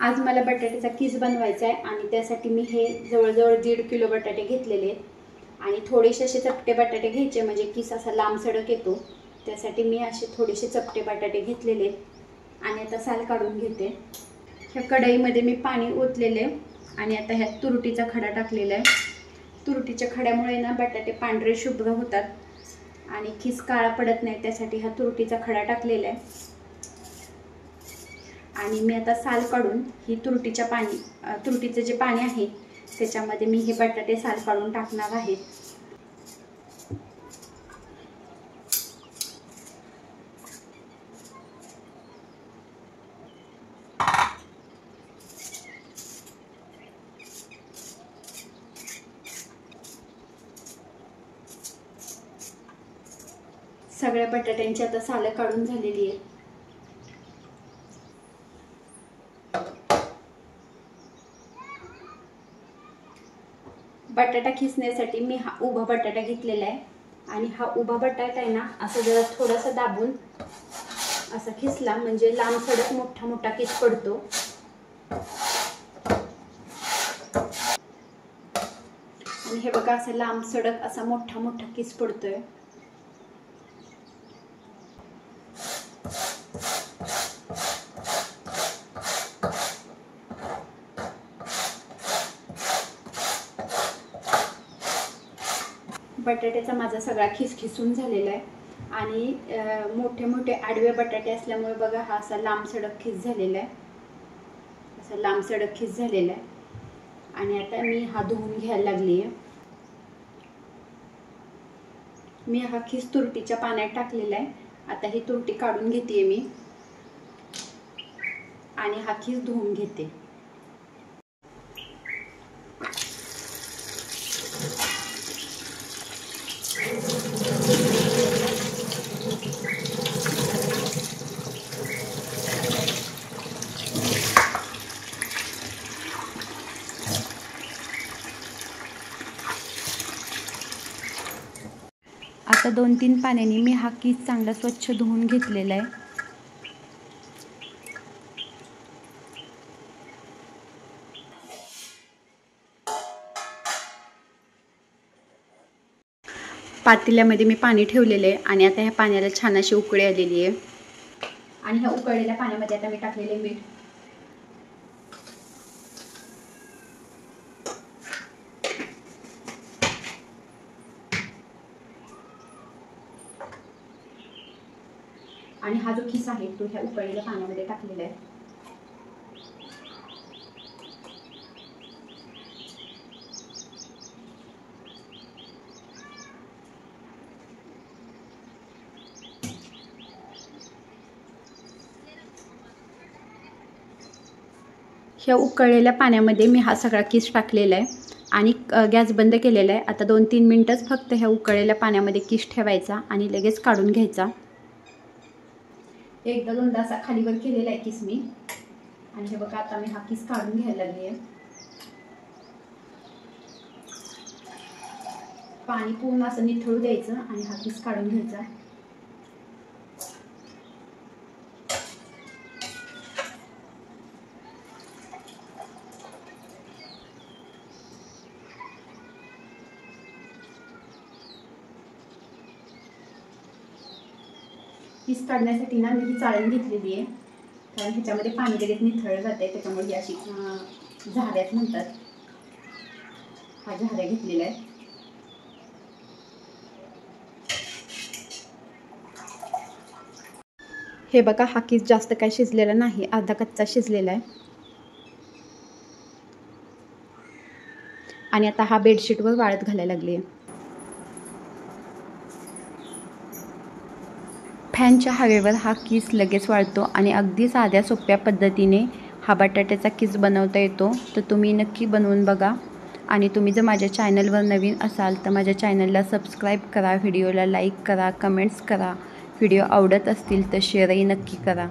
आज मला बटाट्याचा किस बनवायचा आहे आणि त्यासाठी मी हे जवळजवळ 1.5 किलो बटाटे घेतलेले आहेत आणि थोडेसे असे चपटे बटाटे घ्यायचे म्हणजे किस असा लांब सडक येतो। त्यासाठी मी असे थोडेसे चपटे बटाटे घेतलेले आणि आता साल काढून घेते। ह्या कढईमध्ये मी पाणी ओतलेले आणि आता ह्यात तुरटीचा खडा टाकलेला आहे। तुरटीच्या खड्यामुळे ना बटाटे पांढरे शुभ्र होतात आणि किस काळा पडत नाही, त्यासाठी हा तुरटीचा खडा टाकलेला आहे। आणि मी आता साल काढून ही तुरटीचे जे पाणी आहे त्याच्यामध्ये मी हे बटाटे साल काढून टाकणार आहे। सगळ्या बटाट्यांची आता साल काढून झालेली आहेत। बटाटा खिसण्यासाठी मी हा उभा बटाटा घेतलेला आहे आणि हा उभा बटाटा आहे ना असं जरा थोडासा दाबून असा खिसला म्हणजे लांब सडक मोठा मोठा किस पडतो। आणि हे बघा असं लांब सडक असा मोठा मोठा किस पडतोय। बटाट्याचा माझा सगळा खिसून झालेला आहे आणि मोठे मोठे आडवे बटाटे असल्यामुळे बघा हा असा लांब सडक खिस झालेला आहे, असा लांब सडक खिस झालेला आहे। आणि आता मी हा धुवून घ्यायला लागली आहे। मी हा खिस तुरटीच्या पाण्यात टाकलेला आहे। आता ही तुरटी काढून घेते मी आणि हा खिस धुवून घेते। आता 2-3 पाण्याने मी हा किस चांगला स्वच्छ धुवून घेतलेला आहे। पातेल्यामध्ये मी पाणी ठेवलेले आहे आणि आता ह्या पाण्याला छान अशी उकळी आलेली आहे आणि ह्या उकळलेल्या पाण्यामध्ये आता मी टाकलेले मीठ, आणि हा जो खिस आहे तो ह्या उकळलेल्या पाण्यामध्ये टाकलेला आहे। ह्या उकळलेल्या पाण्यामध्ये मी हा सगळा किस टाकलेला आहे आणि गॅस बंद केलेला आहे। आता 2-3 मिनिटच फक्त ह्या उकळलेल्या पाण्यामध्ये किस ठेवायचा आणि लगेच काढून घ्यायचा। एकदा दोनदा असा खालीवर केलेला आहे किस मी आणि हे बघा आता मी हा किस काढून घ्यायला लागली आहे। पाणी पूर्ण असं निथळू द्यायचं आणि हा किस काढून घ्यायचा। किस काढण्यासाठी ना मी ही चाळण घेतलेली आहे, कारण ह्याच्यामध्ये पाणी लगेच निथळलं जाते, त्याच्यामुळे ही अशी झाऱ्यात म्हणतात, हा झाऱ्या घेतलेला आहे। हे बघा हा किस जास्त काय शिजलेला नाही, अर्धा कच्चा शिजलेला आहे। आणि आता हा बेडशीटवर वाळत घालायला लागली आहे। फॅनच्या हवेवर हा किस लगेच वाळतो आणि अगदी साध्या सोप्या पद्धतीने हा बटाट्याचा किस बनवता येतो। तर तुम्ही नक्की बनवून बघा आणि तुम्ही जर माझ्या चॅनलवर नवीन असाल तर माझ्या चॅनलला सबस्क्राईब करा, व्हिडिओला लाईक करा, कमेंट्स करा, व्हिडिओ आवडत असतील तर शेअरही नक्की करा।